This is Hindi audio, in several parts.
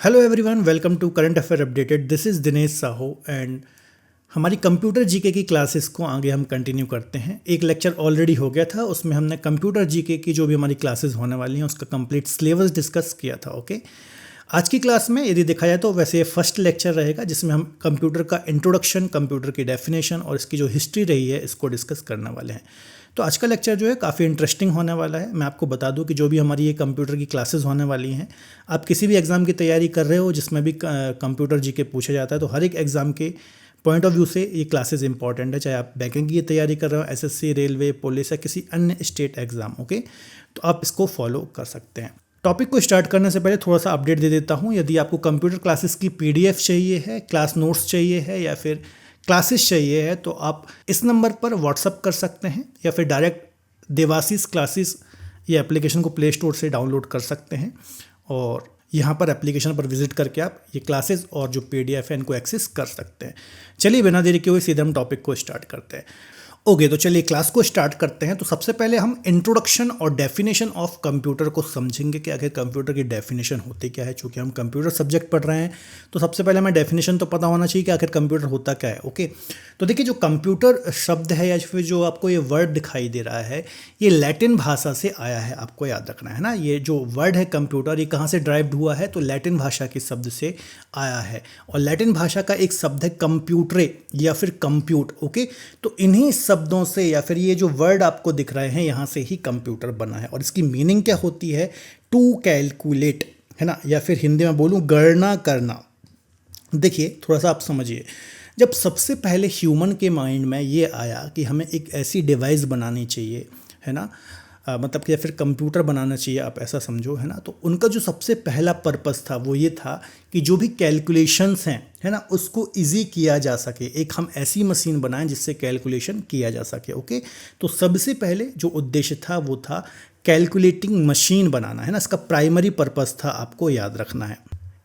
Hello everyone, welcome to current affair updated. This is Dinesh Sahu and हमारी कंप्यूटर जीके की क्लासेस को आगे हम कंटिन्यू करते हैं। एक लेक्चर ऑलरेडी हो गया था, उसमें हमने कंप्यूटर जीके की जो भी हमारी क्लासेस होने वाली हैं उसका कंप्लीट सिलेबस डिस्कस किया था। ओके, आज की क्लास में यदि देखा जाए तो वैसे ये फर्स्ट लेक्चर रहेगा जिसमें हम कंप्यूटर का इंट्रोडक्शन, कंप्यूटर की डेफिनेशन और इसकी जो हिस्ट्री रही है इसको डिस्कस करने वाले हैं। तो आज का लेक्चर जो है काफ़ी इंटरेस्टिंग होने वाला है। मैं आपको बता दूं कि जो भी हमारी ये कंप्यूटर की क्लासेस होने वाली हैं, आप किसी भी एग्ज़ाम की तैयारी कर रहे हो जिसमें भी कंप्यूटर जीके पूछा जाता है, तो हर एक एग्ज़ाम के पॉइंट ऑफ व्यू से ये क्लासेस इंपॉर्टेंट है। चाहे आप बैंकिंग की तैयारी कर रहे हो, एसएससी, रेलवे, पुलिस या किसी अन्य स्टेट एग्ज़ाम। ओके, तो आप इसको फॉलो कर सकते हैं। टॉपिक को स्टार्ट करने से पहले थोड़ा सा अपडेट दे देता हूँ। यदि आपको कंप्यूटर क्लासेस की पीडीएफ चाहिए है, क्लास नोट्स चाहिए है या फिर क्लासेस चाहिए है, तो आप इस नंबर पर व्हाट्सअप कर सकते हैं या फिर डायरेक्ट देवाशीष क्लासेस ये एप्लीकेशन को प्ले स्टोर से डाउनलोड कर सकते हैं और यहाँ पर एप्लीकेशन पर विजिट करके आप ये क्लासेस और जो पीडीएफ है इनको एक्सेस कर सकते हैं। चलिए बिना देरी के हुए सीधे हम टॉपिक को स्टार्ट करते हैं। ओके, तो चलिए क्लास को स्टार्ट करते हैं। तो सबसे पहले हम इंट्रोडक्शन और डेफिनेशन ऑफ कंप्यूटर को समझेंगे कि आखिर कंप्यूटर की डेफिनेशन होती क्या है। चूँकि हम कंप्यूटर सब्जेक्ट पढ़ रहे हैं तो सबसे पहले हमें डेफिनेशन तो पता होना चाहिए कि आखिर कंप्यूटर होता क्या है। ओके, तो देखिए जो कंप्यूटर शब्द है या फिर जो आपको ये वर्ड दिखाई दे रहा है, ये लैटिन भाषा से आया है, आपको याद रखना है ना। ये जो वर्ड है कंप्यूटर, ये कहाँ से ड्राइव्ड हुआ है, तो लैटिन भाषा के शब्द से आया है। और लैटिन भाषा का एक शब्द है कंप्यूटरे या फिर कंप्यूट। ओके, तो इन्हीं शब्दों से या फिर ये जो वर्ड आपको दिख रहे हैं यहाँ से ही कंप्यूटर बना है। और इसकी मीनिंग क्या होती है? टू कैलकुलेट, है ना, या फिर हिंदी में बोलूँ गणना करना। देखिए थोड़ा सा आप समझिए, जब सबसे पहले ह्यूमन के माइंड में ये आया कि हमें एक ऐसी डिवाइस बनानी चाहिए, है ना, मतलब कि या फिर कंप्यूटर बनाना चाहिए, आप ऐसा समझो, है ना, तो उनका जो सबसे पहला पर्पस था वो ये था कि जो भी कैलकुलेशंस हैं, है ना, उसको इजी किया जा सके। एक हम ऐसी मशीन बनाएं जिससे कैलकुलेशन किया जा सके। ओके, तो सबसे पहले जो उद्देश्य था वो था कैलकुलेटिंग मशीन बनाना, है ना। इसका प्राइमरी पर्पस था, आपको याद रखना है।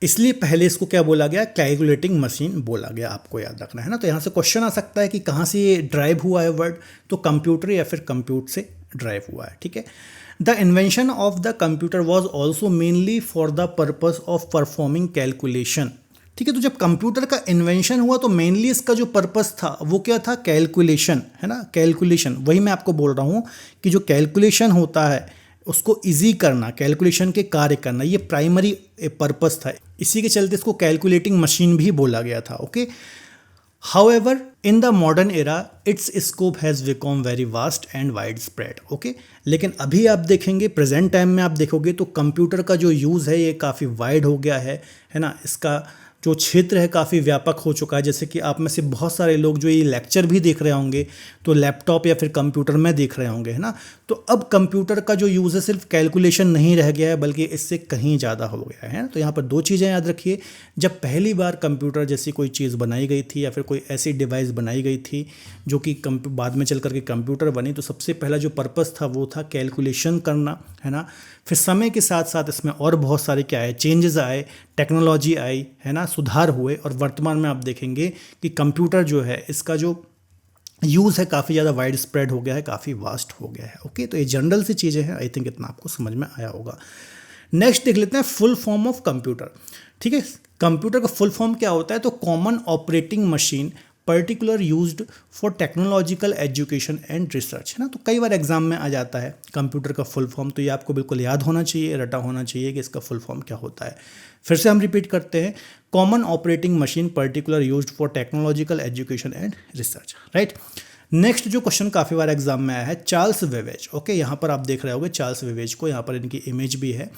इसलिए पहले इसको क्या बोला गया? कैलकुलेटिंग मशीन बोला गया, आपको याद रखना है ना। तो यहाँ से क्वेश्चन आ सकता है कि कहाँ से ये ड्राइव हुआ है वर्ड, तो कंप्यूटर या फिर कंप्यूट से ड्राइव हुआ है। ठीक है, the invention of the computer was also mainly for the purpose of performing calculation. ठीक है, तो जब कंप्यूटर का इन्वेंशन हुआ तो मेनली इसका जो पर्पस था वो क्या था? कैलकुलेशन, है ना, कैलकुलेशन। वही मैं आपको बोल रहा हूँ कि जो कैलकुलेशन होता है उसको इजी करना, कैलकुलेशन के कार्य करना, ये प्राइमरी पर्पस था। इसी के चलते इसको कैलकुलेटिंग मशीन भी बोला गया था। Okay, however in the modern era it's scope has become very vast and wide spread. Okay, लेकिन अभी आप देखेंगे, प्रेजेंट टाइम में आप देखोगे तो कंप्यूटर का जो यूज़ है ये काफ़ी वाइड हो गया है ना। इसका जो क्षेत्र है काफ़ी व्यापक हो चुका है। जैसे कि आप में से बहुत सारे लोग जो ये लेक्चर भी देख रहे होंगे तो लैपटॉप या फिर कंप्यूटर में देख रहे होंगे, है ना। तो अब कंप्यूटर का जो यूज़ है सिर्फ कैलकुलेशन नहीं रह गया है बल्कि इससे कहीं ज़्यादा हो गया है। तो यहाँ पर दो चीज़ें याद रखिए। जब पहली बार कंप्यूटर जैसी कोई चीज़ बनाई गई थी या फिर कोई ऐसी डिवाइस बनाई गई थी जो कि बाद में चल करके कंप्यूटर बनी, तो सबसे पहला जो पर्पस था वो था कैलकुलेशन करना, है ना। फिर समय के साथ साथ इसमें और बहुत सारे क्या आए, चेंजेस आए, टेक्नोलॉजी आई, है ना, सुधार हुए और वर्तमान में आप देखेंगे कि कंप्यूटर जो है इसका जो यूज़ है काफ़ी ज़्यादा वाइड स्प्रेड हो गया है, काफ़ी वास्ट हो गया है। ओके, तो ये जनरल सी चीज़ें हैं। आई थिंक इतना आपको समझ में आया होगा। नेक्स्ट देख लेते हैं फुल फॉर्म ऑफ कंप्यूटर। ठीक है, कंप्यूटर का फुल फॉर्म क्या होता है? तो common operating machine particular used for technological education and research, है ना। तो कई बार एग्जाम में आ जाता है कंप्यूटर का फुल फॉर्म, तो ये आपको बिल्कुल याद होना चाहिए, रटा होना चाहिए कि इसका फुल फॉर्म क्या होता है। फिर से हम रिपीट करते हैं, common operating machine particular used for technological education and research, right. Next जो क्वेश्चन काफ़ी बार एग्जाम में आया है, चार्ल्स बेबेज। ओके, यहाँ पर आप देख रहे होंगे चार्ल्स बेबेज को, यहाँ पर इनकी इमेज भी है।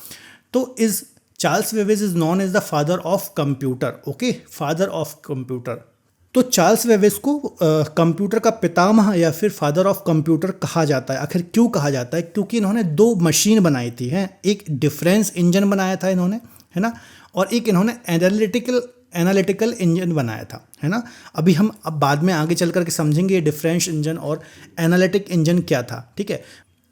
तो is Charles Babbage is known as the father of computer. Okay, father of computer. तो चार्ल्स बेबेज को कंप्यूटर का पितामह या फिर फादर ऑफ कंप्यूटर कहा जाता है। आखिर क्यों कहा जाता है? क्योंकि इन्होंने दो मशीन बनाई थी, हैं। एक डिफरेंस इंजन बनाया था इन्होंने, है ना, और एक इन्होंने एनालिटिकल इंजन बनाया था, है ना। अभी हम अब बाद में आगे चल करके समझेंगे डिफरेंस इंजन और एनालिटिक इंजन क्या था। ठीक है,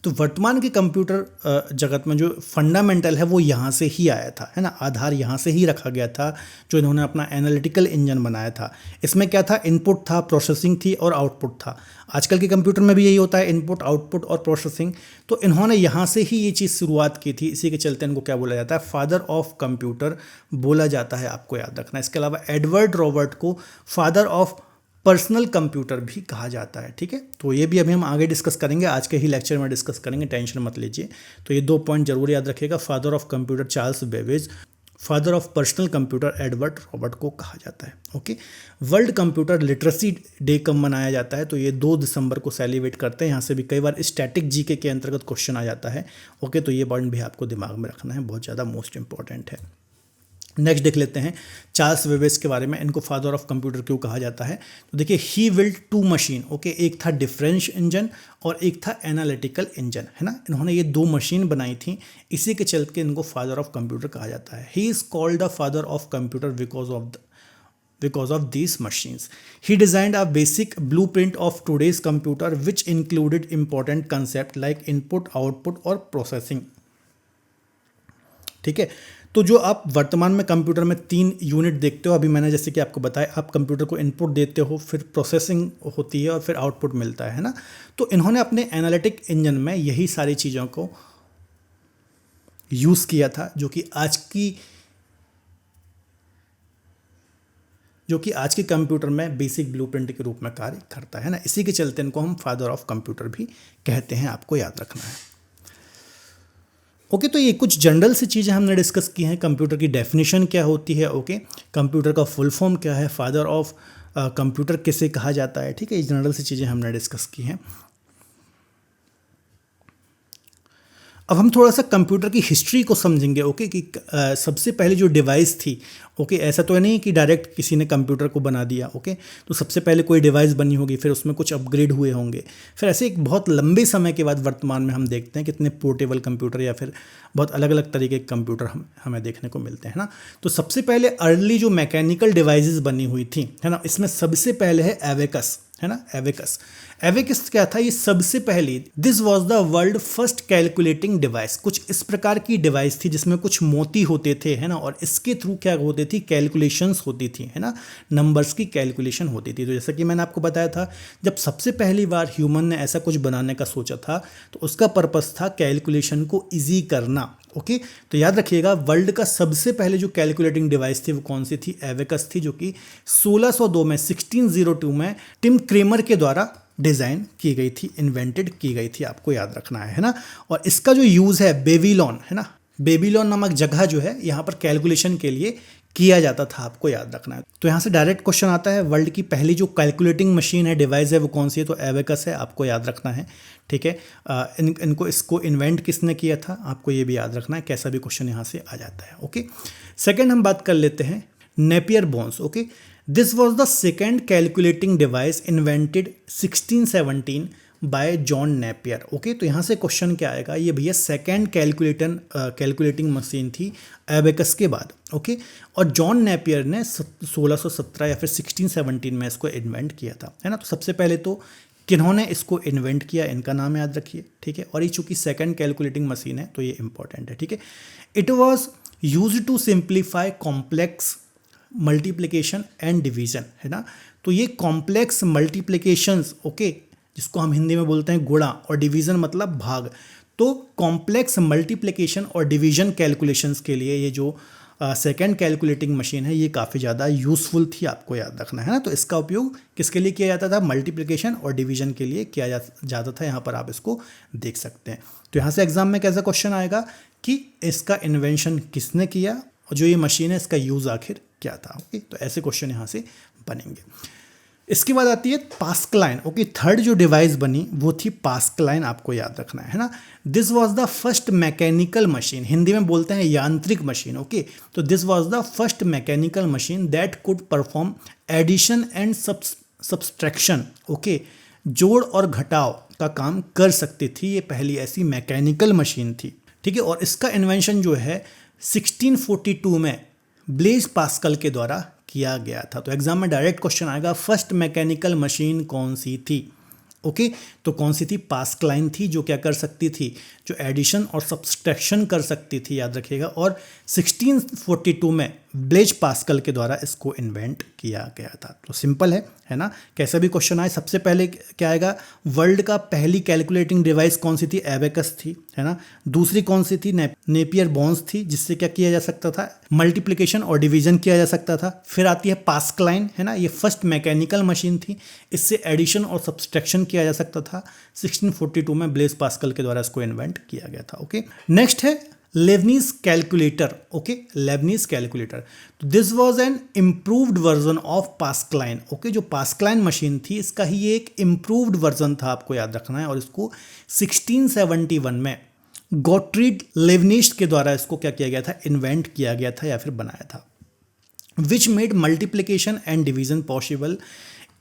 तो वर्तमान के कंप्यूटर जगत में जो फंडामेंटल है वो यहाँ से ही आया था, है ना, आधार यहाँ से ही रखा गया था जो इन्होंने अपना एनालिटिकल इंजन बनाया था। इसमें क्या था, इनपुट था, प्रोसेसिंग थी और आउटपुट था। आजकल के कंप्यूटर में भी यही होता है, इनपुट आउटपुट और प्रोसेसिंग। तो इन्होंने यहाँ से ही ये चीज़ शुरुआत की थी, इसी के चलते इनको क्या बोला जाता है, फादर ऑफ कंप्यूटर बोला जाता है, आपको याद रखना है। इसके अलावा एडवर्ड रॉबर्ट को फादर ऑफ पर्सनल कंप्यूटर भी कहा जाता है, ठीक है। तो ये भी अभी हम आगे डिस्कस करेंगे, आज के ही लेक्चर में डिस्कस करेंगे, टेंशन मत लीजिए। तो ये 2 पॉइंट जरूर याद रखिएगा, father of computer Charles Babbage, father of personal computer Edward Robert को कहा जाता है। Okay, world computer literacy day कब मनाया जाता है, तो ये 2 दिसंबर को सेलिब्रेट करते हैं। यहाँ से भी कई बार स्टैटिक जीके के अंतर्गत क्वेश्चन आ जाता है। ओके, तो ये पॉइंट भी आपको दिमाग में रखना है, बहुत ज़्यादा मोस्ट इंपॉर्टेंट है। नेक्स्ट देख लेते हैं चार्ल्स बेबेज के बारे में, इनको फादर ऑफ कंप्यूटर क्यों कहा जाता है। तो देखिए, ही बिल्ड 2 मशीन, ओके, एक था डिफरेंस इंजन और एक था एनालिटिकल इंजन, है ना। इन्होंने ये 2 मशीन बनाई थी, इसी के चलते इनको फादर ऑफ कंप्यूटर कहा जाता है। He is called the father of computer because of these machines. He designed a basic blueprint of today's computer which included important concepts like input, output और processing. ठीक है, तो जो आप वर्तमान में कंप्यूटर में 3 यूनिट देखते हो, अभी मैंने जैसे कि आपको बताया, आप कंप्यूटर को इनपुट देते हो, फिर प्रोसेसिंग होती है और फिर आउटपुट मिलता है ना। तो इन्होंने अपने एनालिटिक इंजन में यही सारी चीज़ों को यूज़ किया था, जो कि आज के कंप्यूटर में बेसिक ब्लूप्रिंट के रूप में कार्य करता है ना। इसी के चलते इनको हम फादर ऑफ कंप्यूटर भी कहते हैं, आपको याद रखना है। ओके, तो ये कुछ जनरल सी चीज़ें हमने डिस्कस की हैं। कंप्यूटर की डेफिनेशन क्या होती है, ओके, कंप्यूटर का फुल फॉर्म क्या है, फादर ऑफ कंप्यूटर किसे कहा जाता है, ठीक है, ये जनरल सी चीज़ें हमने डिस्कस की हैं। अब हम थोड़ा सा कंप्यूटर की हिस्ट्री को समझेंगे, ओके, कि सबसे पहले जो डिवाइस थी, ओके, ऐसा तो नहीं कि डायरेक्ट किसी ने कंप्यूटर को बना दिया, ओके, तो सबसे पहले कोई डिवाइस बनी होगी, फिर उसमें कुछ अपग्रेड हुए होंगे, फिर ऐसे एक बहुत लंबे समय के बाद वर्तमान में हम देखते हैं कितने पोर्टेबल कंप्यूटर या फिर बहुत अलग अलग तरीके के कंप्यूटर हमें देखने को मिलते हैं ना। तो सबसे पहले अर्ली जो मैकेनिकल डिवाइसेस बनी हुई थी, है ना, इसमें सबसे पहले है एवेकस, है ना, एवेकस। एवेकस क्या था, ये सबसे पहली, this was the world first calculating device. कुछ इस प्रकार की डिवाइस थी जिसमें कुछ मोती होते थे, है ना, और इसके थ्रू क्या होती थी, कैलकुलेशंस होती थी, है ना, नंबर्स की कैलकुलेशन होती थी। तो जैसा कि मैंने आपको बताया था, जब सबसे पहली बार ह्यूमन ने ऐसा कुछ बनाने का सोचा था तो उसका पर्पस था कैलकुलेशन को ईजी करना। ओके, तो याद रखिएगा, वर्ल्ड का सबसे पहले जो कैलकुलेटिंग डिवाइस थी वो कौन सी थी, एवेकस थी, जो कि 1602 में टिम क्रेमर के द्वारा डिज़ाइन की गई थी, इन्वेंटेड की गई थी, आपको याद रखना है ना। और इसका जो यूज़ है बेबीलोन, है ना, बेबीलोन नामक जगह जो है यहाँ पर कैलकुलेशन के लिए किया जाता था, आपको याद रखना है। तो यहाँ से डायरेक्ट क्वेश्चन आता है, वर्ल्ड की पहली जो कैलकुलेटिंग मशीन है, डिवाइस है, वो कौन सी है, तो एवेकस है, आपको याद रखना है, ठीक है। इसको इन्वेंट किसने किया था, आपको ये भी याद रखना है, कैसा भी क्वेश्चन यहाँ से आ जाता है। ओके, सेकेंड हम बात कर लेते हैं Napier bones. Okay, this was the second calculating device invented 1617 bye John Napier. Okay, तो यहाँ से क्वेश्चन क्या आएगा, ये भैया सेकेंड कैलकुलेटिंग मशीन थी एबेकस के बाद। ओके, और जॉन नेपियर ने 1617 या फिर 1617 में इसको इन्वेंट किया था, है ना। तो सबसे पहले तो किन्होंने इसको इन्वेंट किया, इनका नाम याद रखिए, ठीक है। और ये चूंकि सेकेंड कैलकुलेटिंग मशीन है तो ये इंपॉर्टेंट है, ठीक है। It was use to simplify complex multiplication and division, है ना। तो ये कॉम्प्लेक्स मल्टीप्लिकेशंस, ओके, जिसको हम हिंदी में बोलते हैं गुणा, और डिवीजन मतलब भाग। तो कॉम्प्लेक्स मल्टीप्लिकेशन और डिवीजन कैलकुलेशंस के लिए ये जो सेकेंड कैलकुलेटिंग मशीन है ये काफ़ी ज़्यादा यूज़फुल थी, आपको याद रखना है ना। तो इसका उपयोग किसके लिए किया जाता था, मल्टीप्लिकेशन और डिवीजन के लिए किया जाता था। यहाँ पर आप इसको देख सकते हैं। तो यहाँ से एग्जाम में कैसा क्वेश्चन आएगा कि इसका इन्वेंशन किसने किया और जो ये मशीन है इसका यूज़ आखिर क्या था। ओके, तो ऐसे क्वेश्चन यहाँ से बनेंगे। इसके बाद आती है पास्कलाइन। ओके, थर्ड जो डिवाइस बनी वो थी पास्कलाइन, आपको याद रखना है ना। This was the first mechanical machine, Hindi में बोलते हैं यांत्रिक मशीन। ओके, तो this was the first mechanical machine that could perform addition and subtraction. Okay, जोड़ और घटाव का काम कर सकती थी, ये पहली ऐसी मैकेनिकल मशीन थी, ठीक है। और इसका इन्वेंशन जो है 1642 में ब्लेज पास्कल के द्वारा किया गया था। तो एग्जाम में डायरेक्ट क्वेश्चन आएगा, फर्स्ट मैकेनिकल मशीन कौन सी थी। ओके, तो कौन सी थी? पास्कलाइन थी, जो क्या कर सकती थी? जो एडिशन और सब्सट्रैक्शन कर सकती थी, याद रखिएगा। और 1642 में ब्लेज पास्कल के द्वारा इसको इन्वेंट किया गया था। तो सिंपल है ना। कैसा भी क्वेश्चन आए, सबसे पहले क्या आएगा? वर्ल्ड का पहली कैलकुलेटिंग डिवाइस कौन सी थी? एबेकस थी, है ना। दूसरी कौन सी थी? नेपियर बोन्स थी, जिससे क्या किया जा सकता था? मल्टीप्लिकेशन और डिवीजन किया जा सकता था। फिर आती है पास्कलाइन, है ना, ये फर्स्ट मैकेनिकल मशीन थी, इससे एडिशन और सब्सट्रैक्शन किया जा सकता था। 1642 में ब्लेज पास्कल के द्वारा इसको इन्वेंट किया गया था। ओके, नेक्स्ट है Leibniz calculator. Okay, Leibniz calculator, तो this was an improved version of Pascaline. Okay, जो पास्कलाइन मशीन थी, इसका ही एक इम्प्रूव्ड वर्जन था, आपको याद रखना है। और इसको 1671 में गॉटफ्रीड लेबनिज के द्वारा इसको क्या किया गया था? इन्वेंट किया गया था या फिर बनाया था। Which made multiplication and division possible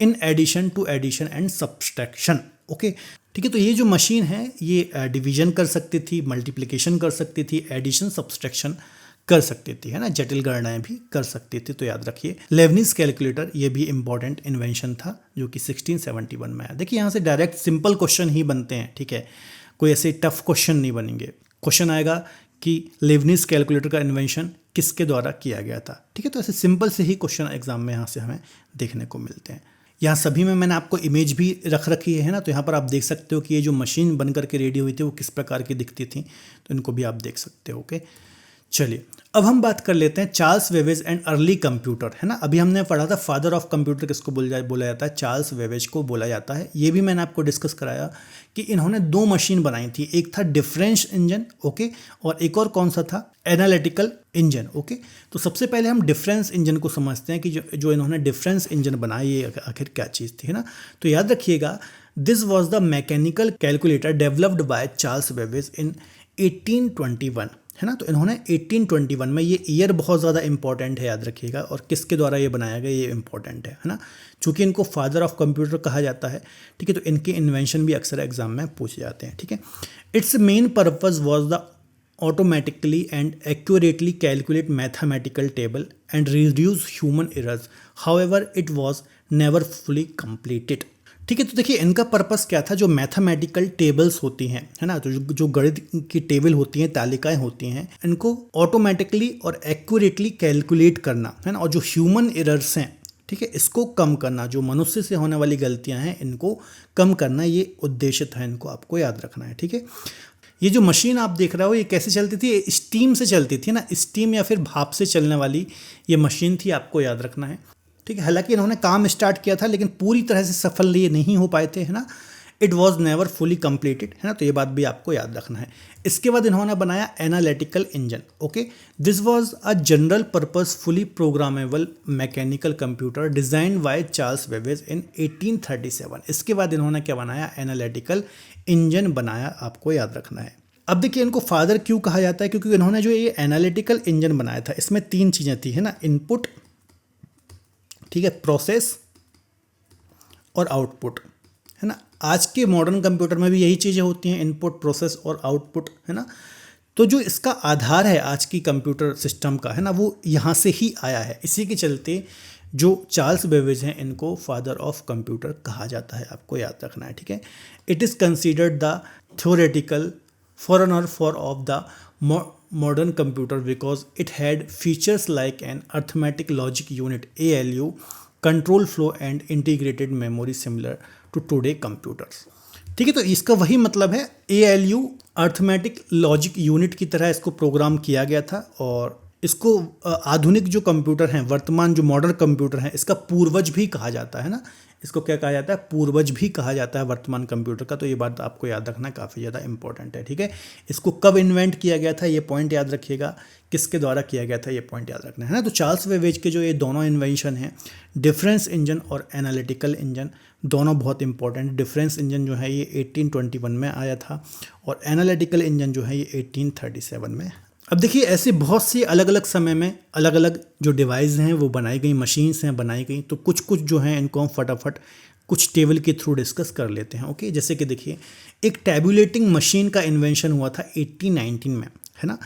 in addition to addition and subtraction. Okay, ठीक है। तो ये जो मशीन है, ये डिवीजन कर सकती थी, मल्टीप्लिकेशन कर सकती थी, एडिशन सब्सट्रैक्शन कर सकती थी, है ना, जटिल गणनाएं भी कर सकती थी। तो याद रखिए लेबनीज कैलकुलेटर ये भी इंपॉर्टेंट इन्वेंशन था, जो कि 1671 में आया। देखिए यहाँ से डायरेक्ट सिंपल क्वेश्चन ही बनते हैं, ठीक है, कोई ऐसे टफ क्वेश्चन नहीं बनेंगे। क्वेश्चन आएगा कि लेबनीज कैलकुलेटर का इन्वेंशन किसके द्वारा किया गया था, ठीक है। तो ऐसे सिंपल से ही क्वेश्चन एग्जाम में यहाँ से हमें देखने को मिलते हैं। यहाँ सभी में मैंने आपको इमेज भी रख रखी है ना, तो यहाँ पर आप देख सकते हो कि ये जो मशीन बन करके रेडी हुई थी वो किस प्रकार की दिखती थी, तो इनको भी आप देख सकते हो। ओके, चलिए अब हम बात कर लेते हैं चार्ल्स वेवेज एंड अर्ली कंप्यूटर, है ना। अभी हमने पढ़ा था फादर ऑफ कंप्यूटर किसको बोला जाता है? चार्ल्स वेवेज को बोला जाता है। ये भी मैंने आपको डिस्कस कराया कि इन्होंने दो मशीन बनाई थी, एक था डिफरेंस इंजन, ओके, और एक और कौन सा था? Analytical engine. ओके, तो सबसे पहले हम डिफरेंस इंजन को समझते हैं कि जो इन्होंने डिफरेंस इंजन बनाई, ये आखिर क्या चीज़ थी, है ना। तो याद रखिएगा, this was the mechanical calculator developed by Charles Babbage in 1821, है ना। तो इन्होंने 1821 में, ये ईयर बहुत ज़्यादा इंपॉर्टेंट है, याद रखिएगा, और किसके द्वारा ये बनाया गया ये इंपॉर्टेंट है ना, चूँकि इनको फादर ऑफ कंप्यूटर कहा जाता है, ठीक है। तो इनके इन्वेंशन भी अक्सर एग्जाम में पूछे जाते हैं, ठीक है। It's main purpose was the automatically and accurately calculate mathematical table and reduce human errors. However, it was never fully completed. ठीक है, तो देखिए इनका पर्पस क्या था? जो मैथमेटिकल टेबल्स होती हैं, है ना, तो जो गणित की टेबल होती हैं, तालिकाएं होती हैं, इनको ऑटोमेटिकली और एक्यूरेटली कैलकुलेट करना, है ना, और जो ह्यूमन एरर्स हैं, ठीक है, इसको कम करना, जो मनुष्य से होने वाली गलतियां हैं इनको कम करना, ये उद्देश्य था, इनको आपको याद रखना है, ठीक है। ये जो मशीन आप देख रहे हो, ये कैसे चलती थी? स्टीम से चलती थी ना, स्टीम या फिर भाप से चलने वाली ये मशीन थी, आपको याद रखना है, ठीक है। हालांकि इन्होंने काम स्टार्ट किया था, लेकिन पूरी तरह से सफल ये नहीं हो पाए थे, है ना। It was never fully completed, है ना, तो ये बात भी आपको याद रखना है। इसके बाद इन्होंने बनाया analytical engine. Okay, this was a general purpose fully programmable mechanical computer design by Charles Babbage in 1837। इसके बाद इन्होंने क्या बनाया? एनालिटिकल इंजन बनाया, आपको याद रखना है। अब देखिए इनको फादर क्यों कहा जाता है? क्योंकि इन्होंने जो ये एनालिटिकल इंजन बनाया था, इसमें तीन चीज़ें थी, है ना, इनपुट, ठीक है, प्रोसेस और आउटपुट, है ना। आज के मॉडर्न कंप्यूटर में भी यही चीज़ें होती हैं, इनपुट, प्रोसेस और आउटपुट, है ना। तो जो इसका आधार है आज की कंप्यूटर सिस्टम का, है ना, वो यहाँ से ही आया है। इसी के चलते जो चार्ल्स बेबेज हैं, इनको फादर ऑफ कंप्यूटर कहा जाता है, आपको याद रखना है, ठीक है। It is considered the theoretical forerunner for of the modern computer because it had features like an arithmetic logic unit ALU, control flow and integrated memory similar to today computers। ठीक है, तो इसका वही मतलब है, ALU अर्थमेटिक लॉजिक यूनिट की तरह इसको प्रोग्राम किया गया था, और इसको आधुनिक जो कंप्यूटर हैं, वर्तमान जो मॉडर्न कंप्यूटर हैं, इसका पूर्वज भी कहा जाता है ना। इसको क्या कहा जाता है? पूर्वज भी कहा जाता है वर्तमान कंप्यूटर का। तो ये बात आपको याद रखना काफ़ी ज़्यादा इंपॉर्टेंट है, ठीक है। इसको कब इन्वेंट किया गया था, ये पॉइंट याद रखिएगा, किसके द्वारा किया गया था, ये पॉइंट याद रखना है ना। तो चार्ल्स बेबेज के जो ये दोनों इन्वेंशन हैं, डिफरेंस इंजन और एनालिटिकल इंजन, दोनों बहुत इंपॉर्टेंट। डिफरेंस इंजन जो है ये 1821 में आया था, और एनालिटिकल इंजन जो है ये 1837 में। अब देखिए ऐसे बहुत सी अलग अलग समय में अलग अलग जो डिवाइस हैं वो बनाई गई, मशीन्स हैं बनाई गई। तो कुछ कुछ जो हैं इनको हम फटाफट कुछ टेबल के थ्रू डिस्कस कर लेते हैं। ओके, जैसे कि देखिए एक टैबुलेटिंग मशीन का इन्वेंशन हुआ था 1819 में, है ना।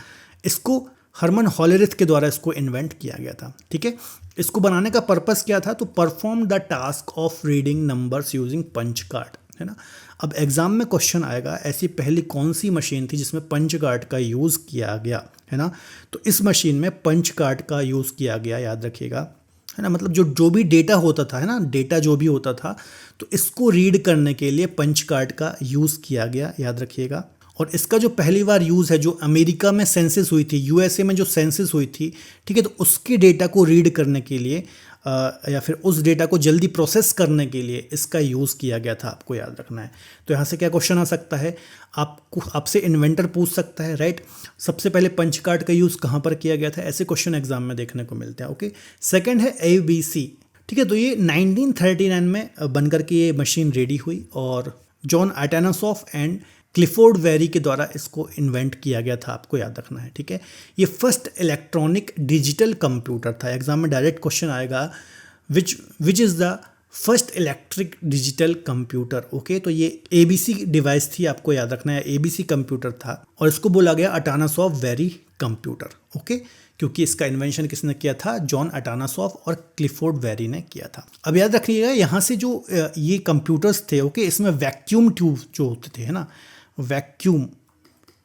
इसको हरमन हॉलेरिथ के द्वारा इसको इन्वेंट किया गया था, ठीक है। इसको बनाने का पर्पस क्या था? तो perform the task of reading numbers using punch card, है ना। अब एग्ज़ाम में क्वेश्चन आएगा ऐसी पहली कौन सी मशीन थी जिसमें पंच कार्ड का यूज़ किया गया, है ना। तो इस मशीन में पंच कार्ड का यूज़ किया गया, याद रखिएगा, है ना। मतलब जो भी डेटा होता था, है ना, डेटा जो भी होता था तो इसको रीड करने के लिए पंच कार्ड का यूज़ किया गया, याद रखिएगा। और इसका जो पहली बार यूज़ है जो अमेरिका में सेंसस हुई थी, यूएसए में जो सेंसस हुई थी, ठीक है, तो उसके डेटा को रीड करने के लिए या फिर उस डेटा को जल्दी प्रोसेस करने के लिए इसका यूज़ किया गया था, आपको याद रखना है। तो यहाँ से क्या क्वेश्चन आ सकता है, आपसे इन्वेंटर पूछ सकता है, राइट। सबसे पहले पंच कार्ड का यूज़ कहाँ पर किया गया था, ऐसे क्वेश्चन एग्जाम में देखने को मिलते हैं। ओके, सेकेंड है ABC, ठीक है। तो ये 1939 में बनकर के ये मशीन रेडी हुई और जॉन अटानासॉफ एंड क्लिफोर्ड वेरी के द्वारा इसको इन्वेंट किया गया था, आपको याद रखना है, ठीक है। ये फर्स्ट इलेक्ट्रॉनिक डिजिटल कंप्यूटर था। एग्जाम में डायरेक्ट क्वेश्चन आएगा which is the first electric digital computer. Okay, तो ये ABC डिवाइस थी, आपको याद रखना है, ABC कंप्यूटर था और इसको बोला गया अटानासॉफ वेरी कंप्यूटर। ओके, क्योंकि इसका इन्वेंशन किसने किया था, जॉन अटानासॉफ और क्लिफोर्ड वेरी ने किया था। अब याद रखिएगा यहाँ से जो ये कंप्यूटर्स थे, ओके, इसमें वैक्यूम ट्यूब जो होते थे, है ना, वैक्यूम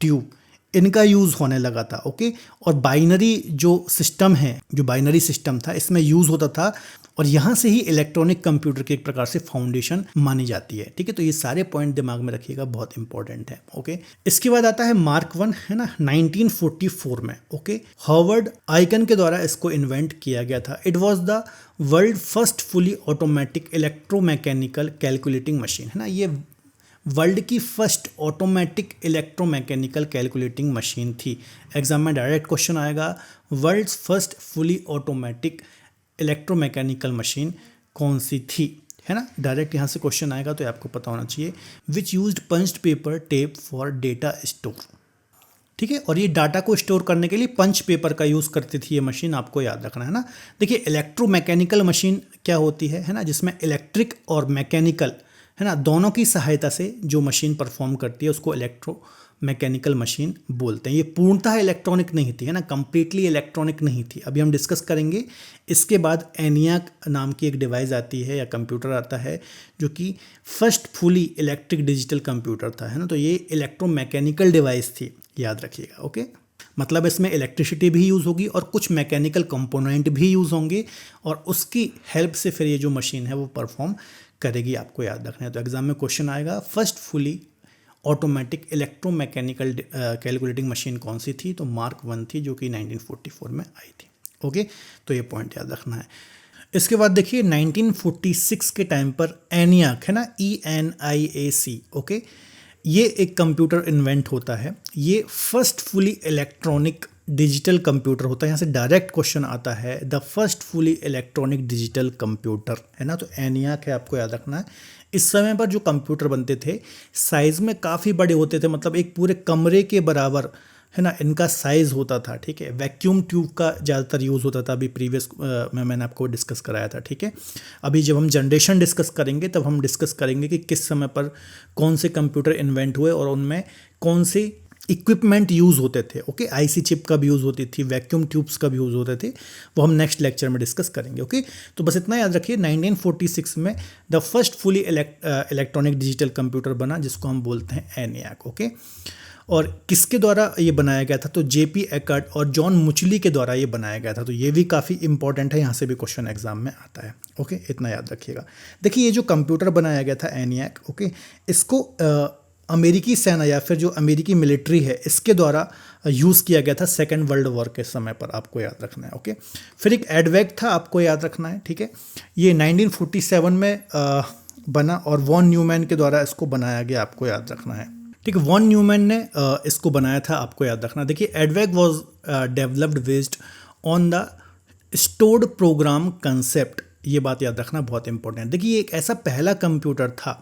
ट्यूब, इनका यूज़ होने लगा था। ओके, और बाइनरी जो सिस्टम है, जो बाइनरी सिस्टम था, इसमें यूज़ होता था और यहाँ से ही इलेक्ट्रॉनिक कंप्यूटर के एक प्रकार से फाउंडेशन मानी जाती है, ठीक है। तो ये सारे पॉइंट दिमाग में रखिएगा, बहुत इंपॉर्टेंट है। ओके, इसके बाद आता है मार्क 1, है ना, 1944 में। ओके, हॉवर्ड आइकन के द्वारा इसको इन्वेंट किया गया था। It was the world first fully automatic electromechanical calculating machine, है ना। ये वर्ल्ड की first automatic electromechanical calculating machine थी। एग्जाम में डायरेक्ट क्वेश्चन आएगा, world first fully automatic electromechanical machine कौन सी थी, है ना। डायरेक्ट यहाँ से क्वेश्चन आएगा तो आपको पता होना चाहिए। Which used punched paper tape for data store, ठीक है। और ये डाटा को स्टोर करने के लिए पंच पेपर का यूज़ करती थी ये मशीन, आपको याद रखना है ना। देखिए, इलेक्ट्रोमैकेनिकल मशीन क्या होती है ना, जिसमें इलेक्ट्रिक और मैकेनिकल, है ना, दोनों की सहायता से जो मशीन परफॉर्म करती है उसको इलेक्ट्रोमैकेनिकल मशीन बोलते हैं। ये पूर्णतः इलेक्ट्रॉनिक नहीं थी, है ना, कंप्लीटली इलेक्ट्रॉनिक नहीं थी। अभी हम डिस्कस करेंगे। इसके बाद एनियाक नाम की एक डिवाइस आती है या कंप्यूटर आता है जो कि first fully electric digital computer था, है ना। तो ये इलेक्ट्रोमैकेनिकल डिवाइस थी, याद रखिएगा। ओके, मतलब इसमें इलेक्ट्रिसिटी भी यूज़ होगी और कुछ मैकेनिकल कंपोनेंट भी यूज़ होंगे और उसकी हेल्प से फिर ये जो मशीन है वो परफॉर्म करेगी, आपको याद रखना है। तो एग्जाम में क्वेश्चन आएगा, first fully automatic electromechanical calculating machine कौन सी थी, तो मार्क 1 थी, जो कि 1944 में आई थी। ओके, तो ये पॉइंट याद रखना है। इसके बाद देखिए 1946 के टाइम पर एनियाक, है ना, ENIAC, ओके, ये एक कंप्यूटर इन्वेंट होता है। ये first fully electronic digital computer होता है। यहाँ से डायरेक्ट क्वेश्चन आता है, the first fully electronic digital computer, है ना। तो एनियाक है, आपको याद रखना है। इस समय पर जो कंप्यूटर बनते थे साइज़ में काफ़ी बड़े होते थे, मतलब एक पूरे कमरे के बराबर, है ना, इनका साइज़ होता था, ठीक है। वैक्यूम ट्यूब का ज़्यादातर यूज़ होता था, अभी प्रीवियस में मैंने आपको डिस्कस कराया था, ठीक है। अभी जब हम जनरेशन डिस्कस करेंगे तब हम डिस्कस करेंगे कि किस समय पर कौन से कंप्यूटर इन्वेंट हुए और उनमें कौन से इक्विपमेंट यूज़ होते थे। ओके, IC चिप का भी यूज़ होती थी, वैक्यूम ट्यूब्स का भी यूज़ होते थे, वो हम नेक्स्ट लेक्चर में डिस्कस करेंगे। ओके, तो बस इतना याद रखिए, 1946 में the first fully electronic digital computer बना, जिसको हम बोलते हैं एनियाक। ओके, और किसके द्वारा ये बनाया गया था, तो JP एकर्ट और जॉन मुचली के द्वारा ये बनाया गया था। तो ये भी काफ़ी इंपॉर्टेंट है, यहाँ से भी क्वेश्चन एग्जाम में आता है। ओके, इतना याद रखिएगा। देखिए, ये जो कंप्यूटर बनाया गया था एनियाक, ओके, इसको अमेरिकी सेना या फिर जो अमेरिकी मिलिट्री है इसके द्वारा यूज़ किया गया था सेकेंड वर्ल्ड वॉर के समय पर, आपको याद रखना है। ओके, फिर एक एडवेक था, आपको याद रखना है, ठीक है। ये 1947 में बना और वॉन न्यूमैन के द्वारा इसको बनाया गया, आपको याद रखना है, ठीक है। वॉन न्यूमैन ने इसको बनाया था, आपको याद रखना। देखिए, EDVAC was developed based on the stored program concept, ये बात याद रखना बहुत इंपॉर्टेंट। देखिए, ये एक ऐसा पहला कंप्यूटर था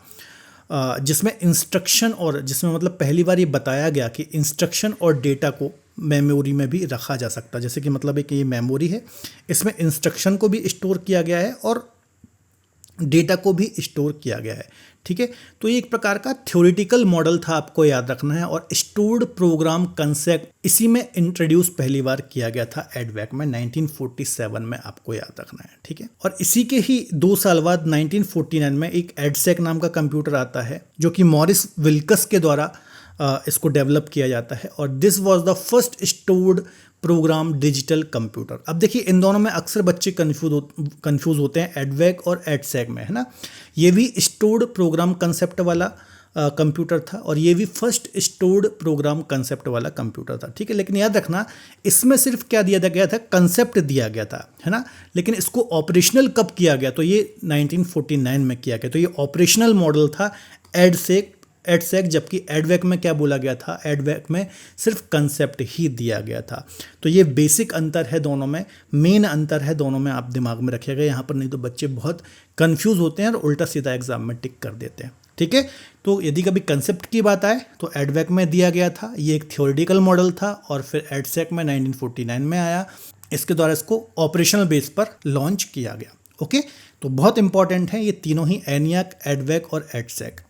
जिसमें इंस्ट्रक्शन और जिसमें मतलब पहली बार ये बताया गया कि इंस्ट्रक्शन और डेटा को मेमोरी में भी रखा जा सकता है। जैसे कि मतलब एक ये मेमोरी है, इसमें इंस्ट्रक्शन को भी स्टोर किया गया है और डेटा को भी स्टोर किया गया है। ठीक है, तो ये एक प्रकार का थ्योरेटिकल मॉडल था, आपको याद रखना है। और स्टोर्ड प्रोग्राम कंसेप्ट इसी में इंट्रोड्यूस पहली बार किया गया था एडवेक में 1947 में, आपको याद रखना है। ठीक है, और इसी के ही 2 साल बाद 1949 में एक एडसेक नाम का कंप्यूटर आता है जो कि मॉरिस विल्कस के द्वारा इसको डेवलप किया जाता है। और this was the first stored program digital computer. अब देखिए, इन दोनों में अक्सर बच्चे कंफ्यूज होते हैं, एडवेक और एडसेक में, है ना। ये भी स्टोर्ड प्रोग्राम कंसेप्ट वाला कंप्यूटर था और ये भी फर्स्ट स्टोर्ड प्रोग्राम कंसेप्ट वाला कंप्यूटर था। ठीक है, लेकिन याद रखना, इसमें सिर्फ क्या दिया गया था, कंसेप्ट दिया गया था, है ना। लेकिन इसको ऑपरेशनल कब किया गया, तो ये 1949 में किया गया। तो ये ऑपरेशनल मॉडल था एडसेक, जबकि एडवेक में क्या बोला गया था, एडवेक में सिर्फ कंसेप्ट ही दिया गया था। तो ये बेसिक अंतर है दोनों में, मेन अंतर है दोनों में, आप दिमाग में रखिएगा यहाँ पर, नहीं तो बच्चे बहुत कंफ्यूज होते हैं और उल्टा सीधा एग्जाम में टिक कर देते हैं। ठीक है, तो यदि कभी कंसेप्ट की बात आए तो एडवेक में दिया गया था, ये एक थ्योरेटिकल मॉडल था। और फिर एडसेक में 1949 में आया, इसके द्वारा इसको ऑपरेशनल बेस पर लॉन्च किया गया। ओके, तो बहुत इंपॉर्टेंट है ये तीनों ही, एनियाक, एडवेक और एडसेक।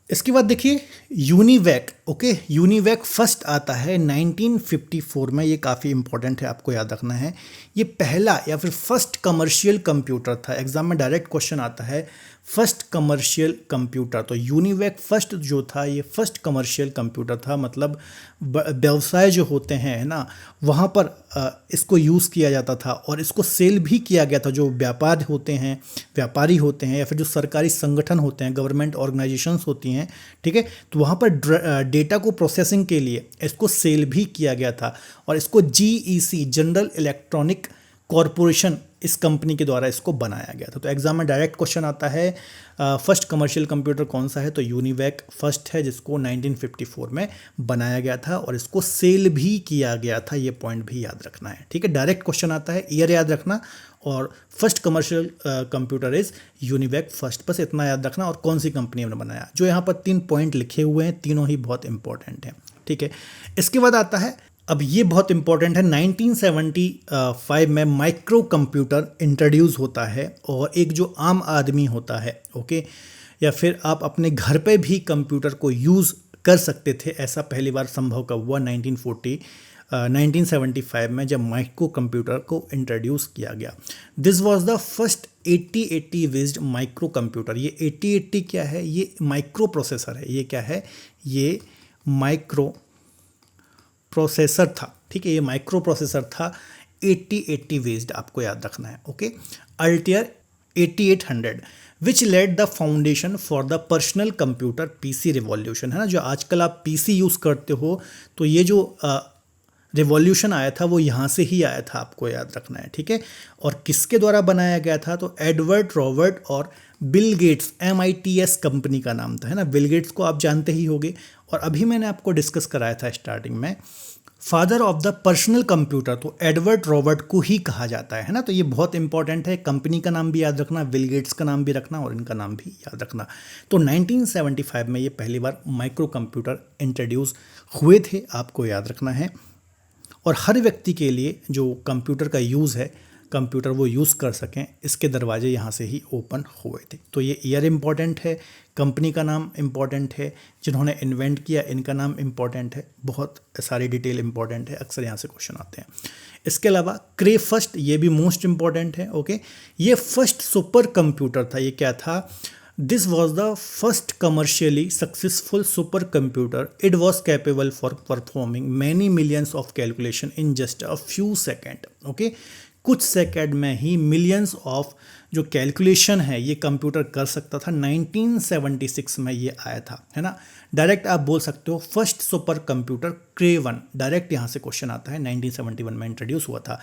इसके बाद देखिए यूनिवैक। ओके, यूनिवैक फर्स्ट आता है 1954 में, ये काफ़ी इंपॉर्टेंट है, आपको याद रखना है। ये पहला या फिर फर्स्ट कमर्शियल कंप्यूटर था, एग्जाम में डायरेक्ट क्वेश्चन आता है, फर्स्ट कमर्शियल कंप्यूटर। तो यूनिवैक फर्स्ट जो था, ये फर्स्ट कमर्शियल कंप्यूटर था, मतलब व्यवसाय जो होते हैं, है ना, वहाँ पर इसको यूज़ किया जाता था और इसको सेल भी किया गया था। जो व्यापारी होते हैं या फिर जो सरकारी संगठन होते हैं, गवर्नमेंट ऑर्गेनाइजेशंस होती हैं, ठीक है, तो वहाँ पर डेटा को प्रोसेसिंग के लिए इसको सेल भी किया गया था। और इसको GEC, जनरल इलेक्ट्रॉनिक कॉरपोरेशन, इस कंपनी के द्वारा इसको बनाया गया था। तो एग्जाम में डायरेक्ट क्वेश्चन आता है, फर्स्ट कमर्शियल कंप्यूटर कौन सा है, तो यूनिवैक फर्स्ट है, जिसको 1954 में बनाया गया था और इसको सेल भी किया गया था। ये पॉइंट भी याद रखना है। ठीक है, डायरेक्ट क्वेश्चन आता है, ईयर याद रखना, और first commercial computer is UNIVAC first, बस इतना याद रखना। और कौन सी कंपनी ने बनाया, जो यहाँ पर 3 पॉइंट लिखे हुए हैं, तीनों ही बहुत इंपॉर्टेंट हैं। ठीक है, इसके बाद आता है, अब ये बहुत इंपॉर्टेंट है, 1975 में माइक्रो कंप्यूटर इंट्रोड्यूस होता है। और एक जो आम आदमी होता है, ओके, या फिर आप अपने घर पे भी कंप्यूटर को यूज़ कर सकते थे, ऐसा पहली बार संभव कब हुआ, 1975 में, जब माइक्रो कंप्यूटर को इंट्रोड्यूस किया गया। This was the first 8080 based micro computer. ये 8080 क्या है, ये माइक्रो प्रोसेसर है। ये क्या है, ये माइक्रो प्रोसेसर था। ठीक है, ये माइक्रो प्रोसेसर था, 8080 बेस्ड, आपको याद रखना है। Okay, Altair 8800 which led the foundation for the personal computer PC revolution, है ना। जो आजकल आप PC यूज़ करते हो, तो ये जो रिवॉल्यूशन आया था वो यहाँ से ही आया था, आपको याद रखना है। ठीक है, और किसके द्वारा बनाया गया था, तो एडवर्ड रॉबर्ट और बिल गेट्स, MITS कंपनी का नाम था, है ना। बिल गेट्स को आप जानते ही होंगे, और अभी मैंने आपको डिस्कस कराया था स्टार्टिंग में, father of the personal computer, तो एडवर्ड रॉबर्ट को ही कहा जाता है ना। तो ये बहुत इंपॉर्टेंट है, कंपनी का नाम भी याद रखना, बिल गेट्स का नाम भी रखना और इनका नाम भी याद रखना। तो 1975 में ये पहली बार माइक्रो कंप्यूटर इंट्रोड्यूस हुए थे, आपको याद रखना है। और हर व्यक्ति के लिए जो कंप्यूटर का यूज़ है, कंप्यूटर वो यूज़ कर सकें, इसके दरवाजे यहाँ से ही ओपन हुए थे। तो ये ईयर इम्पॉर्टेंट है, कंपनी का नाम इम्पॉर्टेंट है, जिन्होंने इन्वेंट किया इनका नाम इम्पॉर्टेंट है, बहुत सारी डिटेल इम्पॉर्टेंट है, अक्सर यहाँ से क्वेश्चन आते हैं। इसके अलावा क्रे फर्स्ट, ये भी मोस्ट इम्पॉर्टेंट है। ओके, ये फर्स्ट सुपर कंप्यूटर था। ये क्या था, this was the first commercially successful super computer. It was capable for performing many millions of calculation in just a few second. Okay, कुछ सेकेंड में ही मिलियंस ऑफ जो कैलकुलेशन है ये कंप्यूटर कर सकता था। 1976 में ये आया था, है ना। डायरेक्ट आप बोल सकते हो फर्स्ट सुपर कंप्यूटर क्रे 1, डायरेक्ट यहाँ से क्वेश्चन आता है, 1971 में इंट्रोड्यूस हुआ था।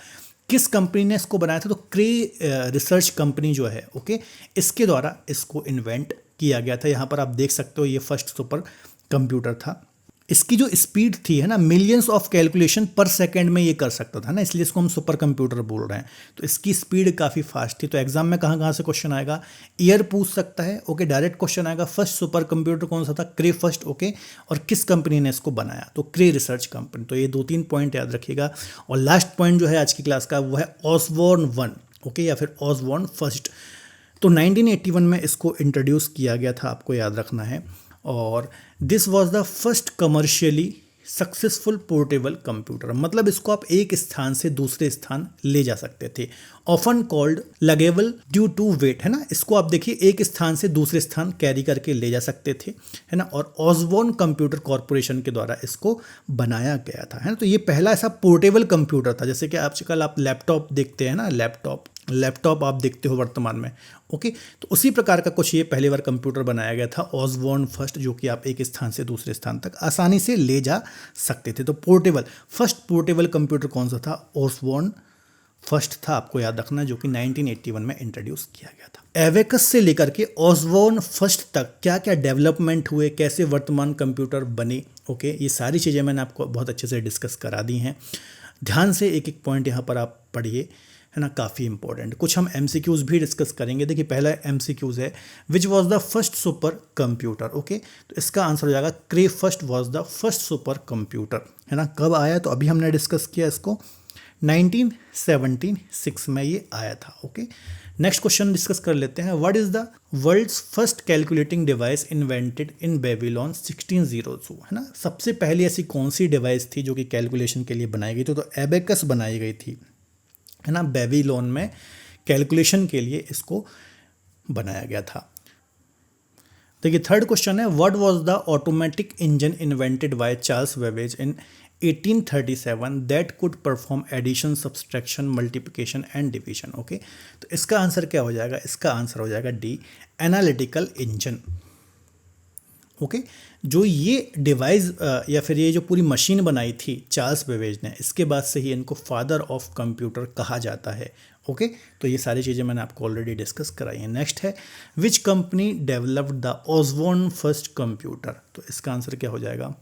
किस कंपनी ने इसको बनाया था, तो क्रे रिसर्च कंपनी जो है, ओके, इसके द्वारा इसको इन्वेंट किया गया था। यहाँ पर आप देख सकते हो ये फर्स्ट सुपर कंप्यूटर था। इसकी जो स्पीड थी, है ना, मिलियंस ऑफ कैलकुलेशन पर सेकंड में ये कर सकता था ना, इसलिए इसको हम सुपर कंप्यूटर बोल रहे हैं। तो इसकी स्पीड काफ़ी फास्ट थी। तो एग्जाम में कहाँ कहाँ से क्वेश्चन आएगा, ईयर पूछ सकता है। ओके, डायरेक्ट क्वेश्चन आएगा, फर्स्ट सुपर कंप्यूटर कौन सा था, क्रे फर्स्ट। ओके, और किस कंपनी ने इसको बनाया, तो क्रे रिसर्च कंपनी। तो ये 2-3 पॉइंट याद रखिएगा। और लास्ट पॉइंट जो है आज की क्लास का वो है ऑसबॉर्न 1, ओके, या फिर ऑसबॉर्न फर्स्ट। तो तो 1981 में इसको इंट्रोड्यूस किया गया था, आपको याद रखना है। और this was the first commercially successful portable computer, मतलब इसको आप एक स्थान से दूसरे स्थान ले जा सकते थे। Often called luggable due to weight, है ना, इसको आप देखिए एक स्थान से दूसरे स्थान कैरी करके ले जा सकते थे, है ना। और ऑसबॉर्न कंप्यूटर कॉरपोरेशन के द्वारा इसको बनाया गया था, है ना। तो ये पहला ऐसा पोर्टेबल कंप्यूटर था, जैसे कि आजकल आप लैपटॉप देखते हैं ना, लैपटॉप आप देखते हो वर्तमान में, ओके। तो उसी प्रकार का कुछ ये पहली बार कंप्यूटर बनाया गया था, ऑसबॉर्न फर्स्ट, जो कि आप एक स्थान से दूसरे स्थान तक आसानी से ले जा सकते थे। तो फर्स्ट पोर्टेबल कंप्यूटर कौन सा था? ऑसबॉर्न फर्स्ट था, आपको याद रखना, जो कि 1981 में इंट्रोड्यूस किया गया था। एवेकस से लेकर के ऑसबॉर्न फर्स्ट तक क्या क्या डेवलपमेंट हुए, कैसे वर्तमान कंप्यूटर बने, ओके, ये सारी चीज़ें मैंने आपको बहुत अच्छे से डिस्कस करा दी हैं। ध्यान से एक एक पॉइंट यहाँ पर आप पढ़िए, है ना, काफ़ी इंपॉर्टेंट। कुछ हम MCQs भी डिस्कस करेंगे। देखिए पहला MCQs है, which was the first super computer, okay. तो इसका आंसर हो जाएगा Cray first was the first super computer, है ना। कब आया? तो अभी हमने डिस्कस किया इसको, 1976 में ये आया था, ओके। नेक्स्ट क्वेश्चन डिस्कस कर लेते हैं। What is the world's first calculating device invented in Babylon 1602, है ना। सबसे पहली ऐसी कौन सी डिवाइस थी जो कि कैलकुलेशन के लिए बनाई गई थी? तो एबेकस बनाई गई थी, है ना। बेबीलोन में कैलकुलेशन के लिए इसको बनाया गया था। देखिए थर्ड क्वेश्चन है, what was the automatic engine invented by Charles Babbage in 1837 that could perform addition, subtraction, multiplication and division, okay. तो इसका आंसर क्या हो जाएगा? इसका आंसर हो जाएगा डी, एनालिटिकल इंजन, ओके। जो ये डिवाइस या फिर ये जो पूरी मशीन बनाई थी चार्ल्स बेबेज ने, इसके बाद से ही इनको फादर ऑफ कंप्यूटर कहा जाता है, ओके। तो ये सारी चीज़ें मैंने आपको ऑलरेडी डिस्कस कराई हैं। नेक्स्ट है, which company developed the Osborne first computer? तो इसका आंसर क्या हो जाएगा?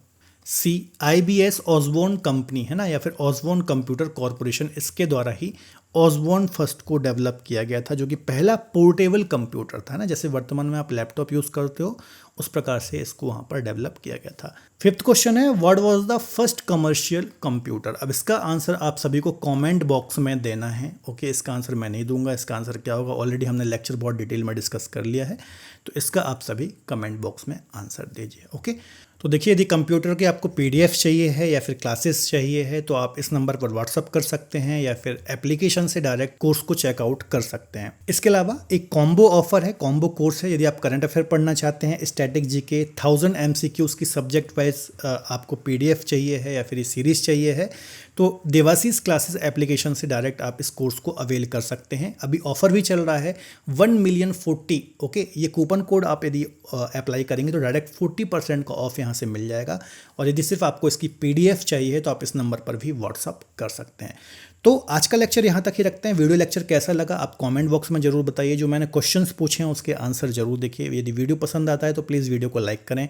सी, IBS ऑसबॉर्न कंपनी, है ना, या फिर ऑसबॉर्न कंप्यूटर कॉरपोरेशन, इसके द्वारा ही ऑसबॉर्न फर्स्ट को डेवलप किया गया था, जो कि पहला पोर्टेबल कंप्यूटर था ना, जैसे वर्तमान में आप लैपटॉप यूज़ करते हो उस प्रकार से इसको वहाँ पर डेवलप किया गया था। फिफ्थ क्वेश्चन है, what was the first commercial computer? अब इसका आंसर आप सभी को कमेंट बॉक्स में देना है, ओके। इसका आंसर मैं नहीं दूंगा, इसका आंसर क्या होगा ऑलरेडी हमने लेक्चर बहुत डिटेल में डिस्कस कर लिया है, तो इसका आप सभी कमेंट बॉक्स में आंसर दीजिए, ओके। तो देखिए यदि कंप्यूटर के आपको PDF चाहिए है या फिर क्लासेस चाहिए है तो आप इस नंबर पर व्हाट्सअप कर सकते हैं या फिर एप्लीकेशन से डायरेक्ट कोर्स को चेकआउट कर सकते हैं। इसके अलावा एक कॉम्बो ऑफर है, कॉम्बो कोर्स है। यदि आप करंट अफेयर पढ़ना चाहते हैं, स्टैटिक जीके 1000 MCQs की सब्जेक्ट वाइज आपको PDF चाहिए है या फिर ये सीरीज़ चाहिए है, तो देवासीज क्लासेस एप्लीकेशन से डायरेक्ट आप इस कोर्स को अवेल कर सकते हैं। अभी ऑफर भी चल रहा है 1,040,000, ओके। ये कूपन कोड आप यदि अप्लाई करेंगे तो डायरेक्ट 40% का ऑफ यहाँ से मिल जाएगा। और यदि सिर्फ आपको इसकी PDF चाहिए तो आप इस नंबर पर भी व्हाट्सअप कर सकते हैं। तो आज का लेक्चर यहाँ तक ही रखते हैं। वीडियो लेक्चर कैसा लगा आप कमेंट बॉक्स में जरूर बताइए। जो मैंने क्वेश्चंस पूछे हैं उसके आंसर जरूर देखिए। यदि वीडियो पसंद आता है तो प्लीज़ वीडियो को लाइक करें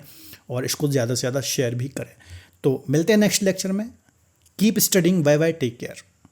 और इसको ज़्यादा से ज़्यादा शेयर भी करें। तो मिलते हैं नेक्स्ट लेक्चर में। Keep studying, bye bye, take care.